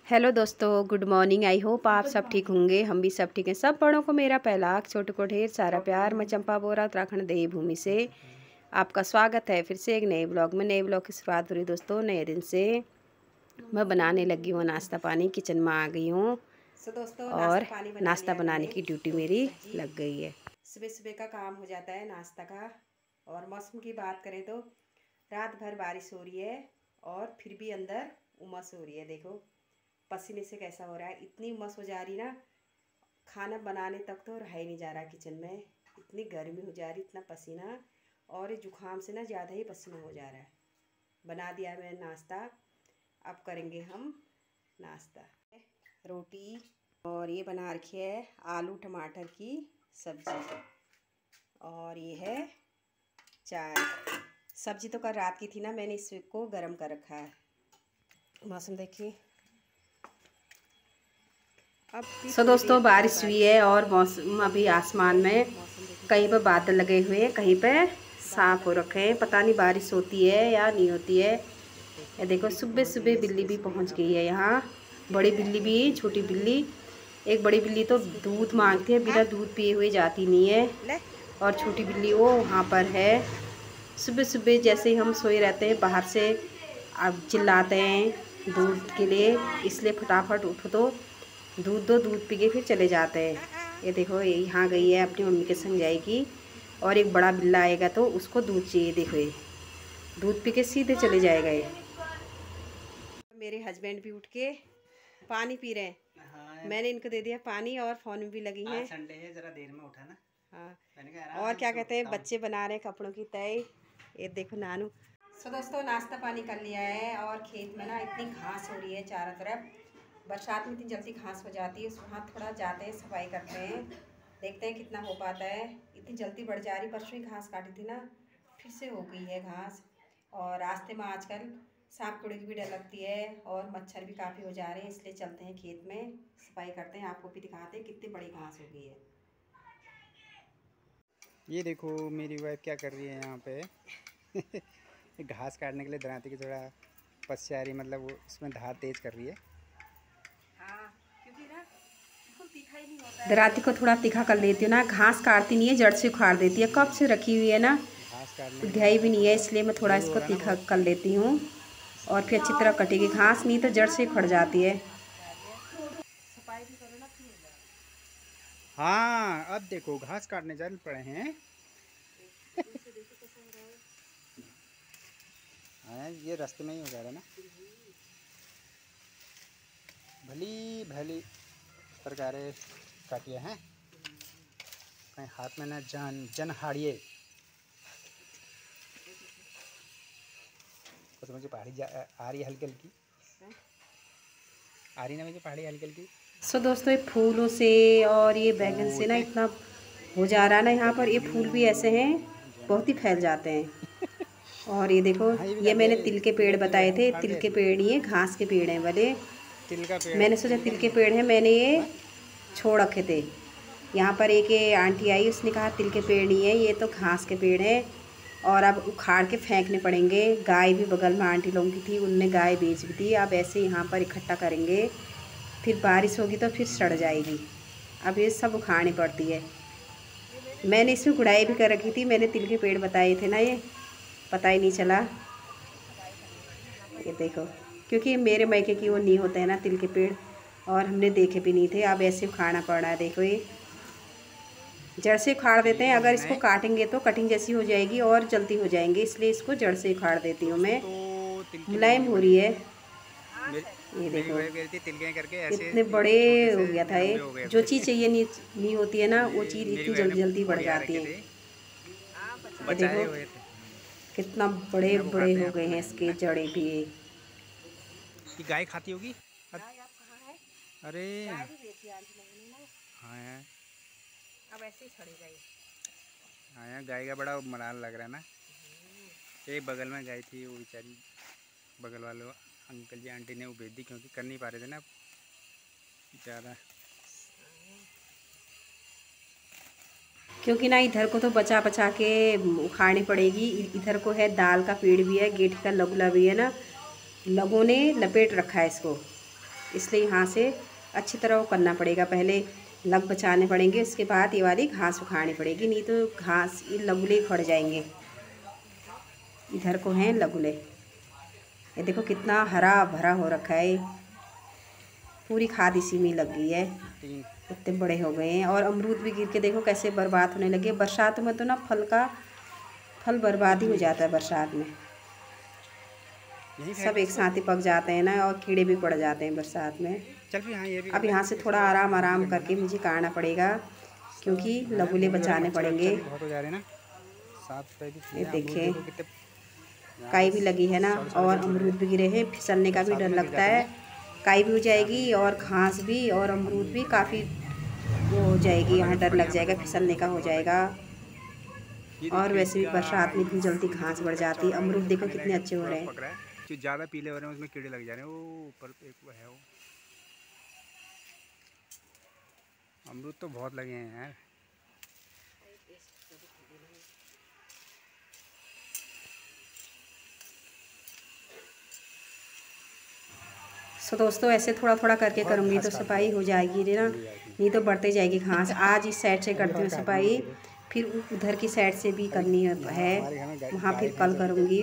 Hello दोस्तों, good morning. I hope आप सब ठीक होंगे। हम भी सब ठीक हैं। सब बड़ों को मेरा पहला छोटे को ढेर सारा प्यार। मैं चंपा बोरा, उत्तराखंड देवभूमि से आपका स्वागत है फिर से एक नए ब्लॉग में। नए ब्लॉग की शुरुआत हो रही दोस्तों नए दिन से। मैं बनाने लगी हूँ नाश्ता पानी, किचन में आ गई हूँ और नाश्ता बनाने की ड्यूटी मेरी लग गई है। सुबह सुबह का काम हो जाता है नाश्ता का। और मौसम की बात करें तो रात भर बारिश हो रही है और फिर भी अंदर उमस हो रही है। देखो पसीने से कैसा हो रहा है, इतनी उमस हो जा रही ना, खाना बनाने तक तो रह ही नहीं जा रहा किचन में। इतनी गर्मी हो जा रही, इतना पसीना, और जुकाम से ना ज़्यादा ही पसीना हो जा रहा है। बना दिया मैंने नाश्ता। अब करेंगे हम नाश्ता। रोटी और ये बना रखी है आलू टमाटर की सब्ज़ी, और ये है चाय। सब्ज़ी तो कल रात की थी ना, मैंने इसको गर्म कर रखा है। मौसम देखिए। सो दोस्तों बारिश हुई है और मौसम अभी आसमान में कहीं पर बादल लगे हुए हैं, कहीं पे साफ हो रखे हैं। पता नहीं बारिश होती है या नहीं होती है। ये देखो सुबह सुबह बिल्ली भी पहुंच गई है यहाँ। बड़ी बिल्ली भी, छोटी बिल्ली। एक बड़ी बिल्ली तो दूध मांगती है, बिना दूध पिए हुए जाती नहीं है। और छोटी बिल्ली वो वहाँ पर है। सुबह सुबह जैसे ही हम सोए रहते हैं बाहर से अब चिल्लाते हैं दूध के लिए, इसलिए फटाफट उठो तो दूध दो, दूध पी के फिर चले जाते हैं। ये देखो ये यहाँ गई है, अपनी मम्मी के संग जाएगी। और एक बड़ा बिल्ला आएगा तो उसको दूध चाहिए। देखो ये दूध पी के सीधे चले जाएगा। ये मेरे हस्बैंड भी उठ के पानी पी रहे हैं। हाँ, मैंने इनको दे दिया पानी और फ़ोन में भी लगी हैं। संडे है, जरा देर में उठा ना। हाँ, और क्या कहते हैं, बच्चे बना रहे कपड़ों की तय। ये देखो नानू। सो दोस्तों नाश्ता पानी कर लिया है और खेत में ना इतनी घास हो रही है चारों तरफ। बरसात में इतनी जल्दी घास हो जाती है, वहाँ थोड़ा जाते हैं सफाई करते हैं, देखते हैं कितना हो पाता है। इतनी जल्दी बढ़ जा रही, परसों ही घास काटी थी ना, फिर से हो गई है घास। और रास्ते में आजकल सांप कुड़ी की भी डर लगती है और मच्छर भी काफ़ी हो जा रहे हैं, इसलिए चलते हैं खेत में सफाई करते हैं। आपको भी दिखाते हैं कितनी बड़ी घास हो गई है। ये देखो मेरी वाइफ क्या कर रही है यहाँ पे घास काटने के लिए दराती की थोड़ा पस्या आ रही, मतलब वो उसमें धार तेज कर रही है। हाँ, क्योंकि ना तीखा ही नहीं होता है। दराती को थोड़ा तीखा कर लेती हूँ ना, घास काटती नहीं है, जड़ से उखाड़ देती है। कब से रखी हुई है ना, घास काटने ध्याई भी नहीं है, इसलिए मैं थोड़ा इसको तीखा कर लेती हूँ और फिर अच्छी तरह कटेगी। घास नहीं तो जड़ से उखड़ जाती है। हाँ अब देखो घास काटने चल पड़े हैं हाँ ये रास्ते में ही हो जा रहा है ना। भली भली प्रकारे काटिए हैं, कहीं हाथ में ना जन हाड़िए। तो मुझे पहाड़ी आ रही है हल्की हल्की, आ रही ना मुझे पहाड़ी हल्की हल्की। सो दोस्तों ये फूलों से और ये बैगन से ना इतना हो जा रहा है ना यहाँ पर। ये फूल भी ऐसे हैं, बहुत ही फैल जाते हैं। और ये देखो ये मैंने तिल के पेड़ बताए थे, तिल के पेड़ नहीं है, घास के पेड़ हैं वाले। तिल का पेड़, मैंने सोचा तिल के पेड़ है, मैंने ये छोड़ रखे थे। यहाँ पर एक आंटी आई, उसने कहा तिल के पेड़ नहीं है, ये तो घास के पेड़ है और अब उखाड़ के फेंकने पड़ेंगे। गाय भी बगल में आंटी लोगों की थी, उनने गाय बेच भी दी। अब ऐसे यहाँ पर इकट्ठा करेंगे, फिर बारिश होगी तो फिर सड़ जाएगी। अब ये सब उखाड़नी पड़ती है। मैंने इसमें गुड़ाई भी कर रखी थी, मैंने तिल के पेड़ बताए थे ना, ये पता ही नहीं चला। ये देखो क्योंकि मेरे मायके की वो नहीं होते हैं ना तिल के पेड़, और हमने देखे भी नहीं थे। अब ऐसे उखाड़ना पड़ रहा है। देखो ये जड़ से उखाड़ देते हैं, अगर इसको काटेंगे तो कटिंग जैसी हो जाएगी और जल्दी हो जाएंगे, इसलिए इसको जड़ से उखाड़ देती हूँ मैं। मुलायम हो रही है। ये देखो इतने बड़े हो गया था ये। जो चीज़ चाहिए नहीं होती है ना, वो चीज़ इतनी जल्दी जल्दी बढ़ जाती है। ये देखो कितना बड़े बड़े हो गए हैं इसके जड़ें भी। ये गाय खाती होगी। अरे हाँ अब ऐसे ही छड़ेगा ये। हाँ यार गाय का बड़ा मलाल लग रहा है ना। एक बगल में गाय थी, वो बेचारी बगल वाले अंकल जी आंटी ने वो बेच दी, क्योंकि कर नहीं पा रहे थे ना ज़्यादा। क्योंकि ना इधर को तो बचा बचा के उखाड़नी पड़ेगी। इधर को है दाल का पेड़ भी है, गेट का लगुला भी है ना, लोगों ने लपेट रखा है इसको। इसलिए यहाँ से अच्छी तरह वो करना पड़ेगा। पहले लग बचाने पड़ेंगे, उसके बाद ये वाली घास उखाड़नी पड़ेगी, नहीं तो घास ये लगुले खड़ जाएंगे। इधर को हैं लगुले, ये देखो कितना हरा भरा हो रखा है, पूरी खाद इसी में लग गई है, इतने बड़े हो गए हैं। और अमरूद भी गिर के देखो कैसे बर्बाद होने लगे। बरसात में तो ना फल बर्बाद ही हो जाता है बरसात में, सब एक साथ ही पक जाते हैं ना, और कीड़े भी पड़ जाते हैं बरसात में। अब यहाँ से थोड़ा आराम करके मुझे काटना पड़ेगा, क्योंकि लगुले बचाने पड़ेंगे। ये देखिए काई भी लगी है ना, और अमरूद भी गिरे हैं, फिसलने का भी डर लगता है। काई भी हो जाएगी और घास भी और अमरूद भी काफ़ी वो हो जाएगी, यहाँ डर लग जाएगा, फिसलने का हो जाएगा। और वैसे भी बरसात में इतनी जल्दी घास बढ़ जाती है। अमरूद देखो कितने अच्छे हो रहे हैं, जो ज़्यादा पीले हो रहे हैं उसमें कीड़े लग जा रहे हैं। वो ऊपर एक वो है, वो अमरूद तो बहुत लगे हैं यार। सो दोस्तों ऐसे थोड़ा थोड़ा करके करूँगी तो सफाई हो जाएगी ना, नहीं तो बढ़ते जाएगी घास। आज इस साइड से करती हूँ सफाई, फिर उधर की साइड से भी करनी है, वहाँ फिर कल करूँगी।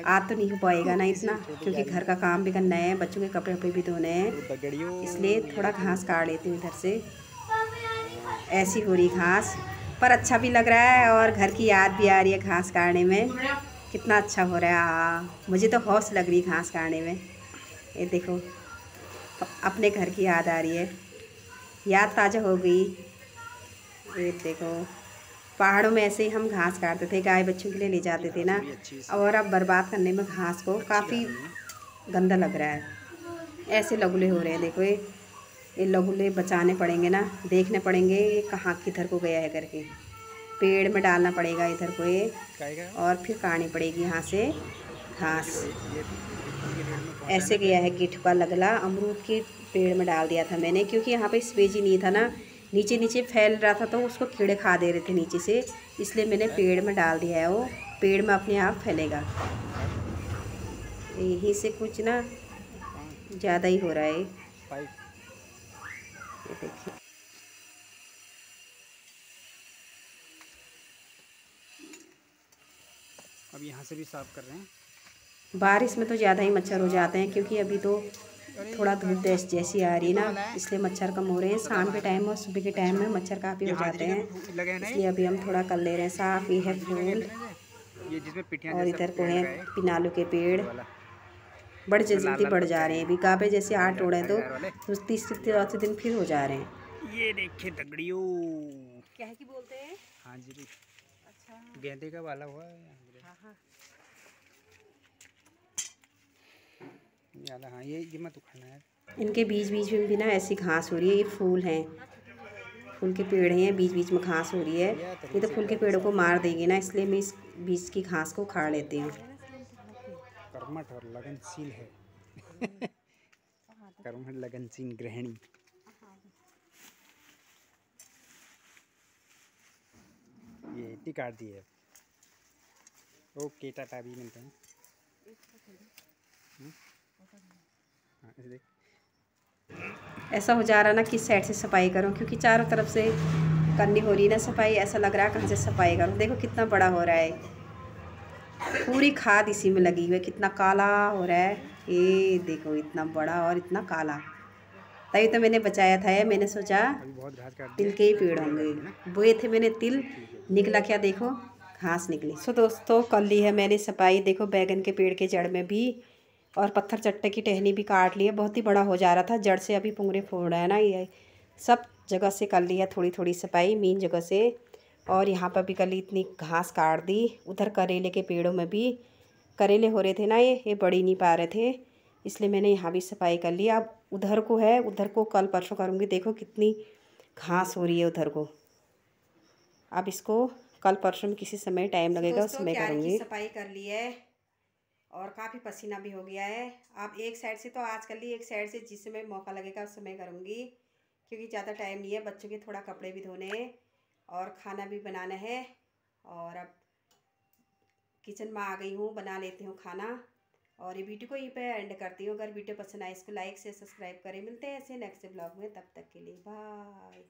आज तो नहीं हो पाएगा ना इतना, क्योंकि घर का काम भी करना है, बच्चों के कपड़े वपड़े भी धोने हैं, इसलिए थोड़ा घास काट लेती हूँ इधर से। ऐसी हो रही घास, पर अच्छा भी लग रहा है और घर की याद भी आ रही है घास काटने में, कितना अच्छा हो रहा है। हाँ मुझे तो हौस लग रही घास काटने में। ये देखो अपने घर की याद आ रही है, याद ताज़ा हो गई। ये देखो पहाड़ों में ऐसे ही हम घास काटते थे, गाय बच्चों के लिए ले जाते थे ना, और अब बर्बाद करने में घास को काफ़ी गंदा लग रहा है। ऐसे लगुले हो रहे हैं, देखो ये लगुले बचाने पड़ेंगे ना, देखने पड़ेंगे ये कहाँ किधर को गया है करके, पेड़ में डालना पड़ेगा इधर को ये, और फिर काटनी पड़ेगी यहाँ से घास। ऐसे गया है गिट्ठ का लगला, अमरूद के पेड़ में डाल दिया था मैंने, क्योंकि यहाँ पे स्पेस ही नहीं था ना, नीचे नीचे फैल रहा था तो उसको कीड़े खा दे रहे थे नीचे से, इसलिए मैंने पेड़ में डाल दिया है। वो पेड़ में अपने आप फैलेगा, यहीं से कुछ ना ज़्यादा ही हो रहा है। ये देखिए अब यहाँ से भी साफ कर रहे हैं। बारिश में तो ज़्यादा ही मच्छर हो जाते हैं, क्योंकि अभी तो थोड़ा धूप जैसी आ रही है ना, इसलिए मच्छर कम हो रहे हैं। शाम के टाइम और सुबह के टाइम में मच्छर काफ़ी हो जाते हैं, इसलिए अभी हम थोड़ा कर ले रहे हैं साफ। ये है फूल, और इधर को है पिनालू के पेड़, बड़े जल्दी बढ़ जा रहे हैं। अभी गाबे जैसे 8 तोड़े तो 30 दिन फिर हो जा रहे हैं। ये देखिए दगड़ियों, क्या है कि बोलते हैं, हाँ जी अच्छा गेंदे का वाला हुआ है। हाँ हाँ ये मत उखाड़ना है। इनके बीच बीच में भी ना ऐसी घास हो रही है। ये फूल हैं, फूल के पेड़ हैं, बीच बीच में घास हो रही है। ये तो फूल के पेड़ों को मार देगी ना, इसलिए मैं इस बीच की घास को उखाड़ लेती हूँ। कर्मठ और लगनशील है कर्मठ लगनशील गृहिणी। ये इतनी काट दी है। ओके टाटा, भी मिलते हैं। ऐसा हो जा रहा ना किस साइड से सफाई करूं, क्योंकि चारों तरफ से करनी हो रही ना सफाई, ऐसा लग रहा है कहाँ से सफाई करूं। देखो कितना बड़ा हो रहा है, पूरी खाद इसी में लगी हुई है, कितना काला हो रहा है। ये देखो इतना बड़ा और इतना काला, तभी तो मैंने बचाया था। ये मैंने सोचा तिल के ही पेड़ होंगे, बोए थे मैंने तिल, निकला क्या देखो घास निकली। सो दोस्तों कर ली है मैंने सफाई, देखो बैगन के पेड़ के जड़ में भी, और पत्थर चट्टे की टहनी भी काट ली है, बहुत ही बड़ा हो जा रहा था, जड़ से अभी पुंगरे फोड़ रहा है ना। ये सब जगह से कर ली है थोड़ी थोड़ी सफाई, मेन जगह से, और यहाँ पर भी कर ली, इतनी घास काट दी। उधर करेले के पेड़ों में भी करेले हो रहे थे ना, ये बढ़ ही नहीं पा रहे थे, इसलिए मैंने यहाँ भी सफाई कर ली। अब उधर को है, उधर को कल परसों करूँगी। देखो कितनी घास हो रही है उधर को, अब इसको कल परसों में किसी समय टाइम लगेगा उस समय करूँगी। सफाई कर ली है और काफ़ी पसीना भी हो गया है। अब एक साइड से तो आज कर ली, एक साइड से जिस समय मौका लगेगा उस समय करूँगी, क्योंकि ज़्यादा टाइम नहीं है, बच्चों के थोड़ा कपड़े भी धोने हैं और खाना भी बनाना है। और अब किचन में आ गई हूँ, बना लेती हूँ खाना। और ये वीडियो को यहीं पे एंड करती हूँ। अगर वीडियो पसंद आए इसको लाइक से सब्सक्राइब करें। मिलते हैं ऐसे नेक्स्ट ब्लॉग में, तब तक के लिए बाय।